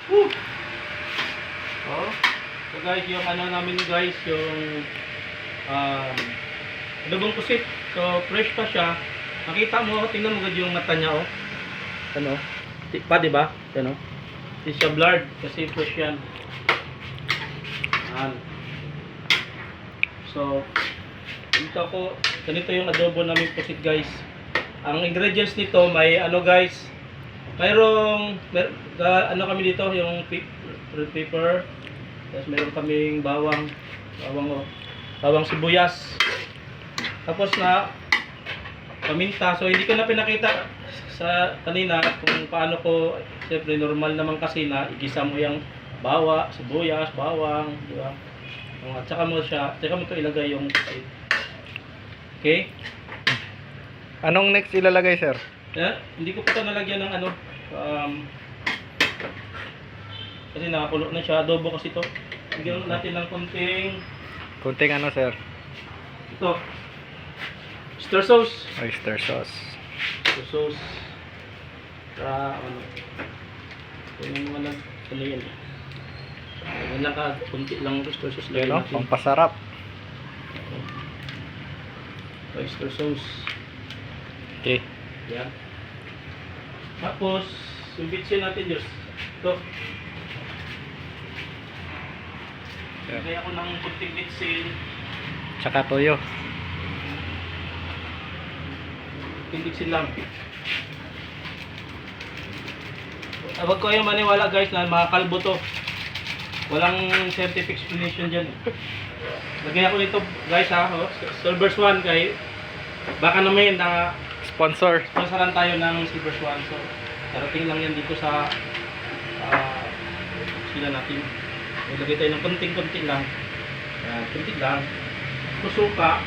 Woo! Oh. So guys, yung ano namin guys, yung adobong pusit. So fresh pa siya. Makita mo, tingnan mo gud yung mata niya oh. Ano? Pa di ba? Ano? Hindi siya blurred kasi fresh yan. Yan. So ganito yung adobo namin pusit guys. Ang ingredients nito may ano guys, ano kami dito yung red pepper, tapos meron kaming bawang sibuyas, tapos na paminta. So hindi ko na pinakita sa kanina kung paano ko, siyempre normal naman kasi na igisa mo yung sibuyas, bawang, di ba? At saka mo ito ilagay yung okay? Anong next ilalagay, sir? Hindi ko pa ito nalagyan ng ano kasi nakakulo na siya, adobo kasi ito. Bigyan natin ng Kunting ano, sir? ito oyster sauce. Oyster sauce. Ano yung mga ano yan, ganyan ka, kunti lang oyster sauce lagyan Yan, no? natin. Pampasarap. Oyster sauce. Okay. Yan. Tapos yung bitsin natin Diyos, ito Yan. lagay ako ng kunting bitsin, Tsaka toyo. kunting bitsin lang. Huwag ko yung maniwala guys na makakalbo to. Walang scientific explanation dyan. Lagay ako nito guys ha, Silver Swan kay baka naman na Sponsor. sponsoran tayo ng Silver Swan. So darating lang yan dito sa sila natin. Ilagay tayo ng konting-konti lang. Konti lang. Susuka.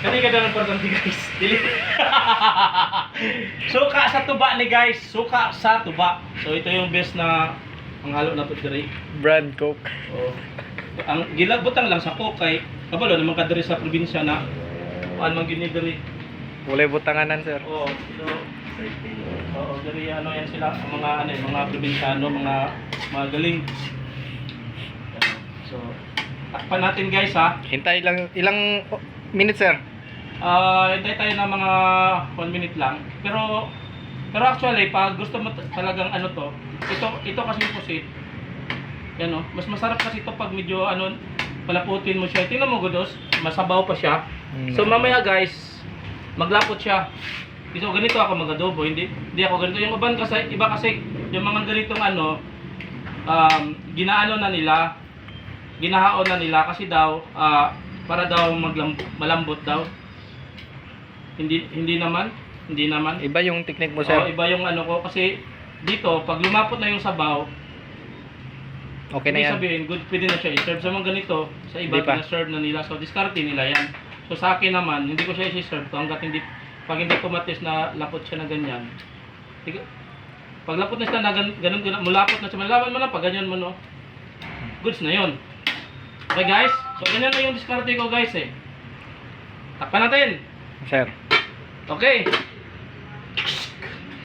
Kanina ka ng importante guys. Dili. Suka sa tuba ni guys. Suka sa tuba. So ito yung best na panghalo na pagdiri. Brand Coke. Oh. Ang gilabutang lang sa Coke kay kabalo naman kadiri sa probinsya na ano man ginidiri. Walay butanganan, sir. Oh, so diri ano yan sila ang mga probinsyano, mga galing. So takpan natin guys ha. Hintay lang ilang minutes, sir? Hintay tayo na mga 1 minute lang. Pero actually, pag gusto mo talagang ano to, ito kasi pusit. Yan oh, mas masarap kasi ito pag medyo ano, palaputin mo siya. Tingnan mo gudos, masabaw pa siya. So mamaya guys, maglapot siya. So ganito ako mag-adobo, hindi ako ganito. Yung iba kasi yung mga ganitong ano, ginahaon na nila kasi daw para daw malambot daw. Hindi naman. Iba yung technique mo, sir. Iba yung ano ko kasi dito pag lumapot na yung sabaw, Okay na yan. sabihin, good, pwede na siya i-serve. Sa mga ganito, sa iba Hindi pa. na-serve na nila. So diskarte nila yan. So sa akin naman, hindi ko siya i-serve to hangga't pag hindi pumatis na lapot siya na ganyan. Pag lapot na siya na ganun, mulapot na siya, malaman mo na pag ganyan mo no. Goods na yun. Okay guys, so ganyan na yung diskarte ko guys eh. Takpan natin. Sir. Okay.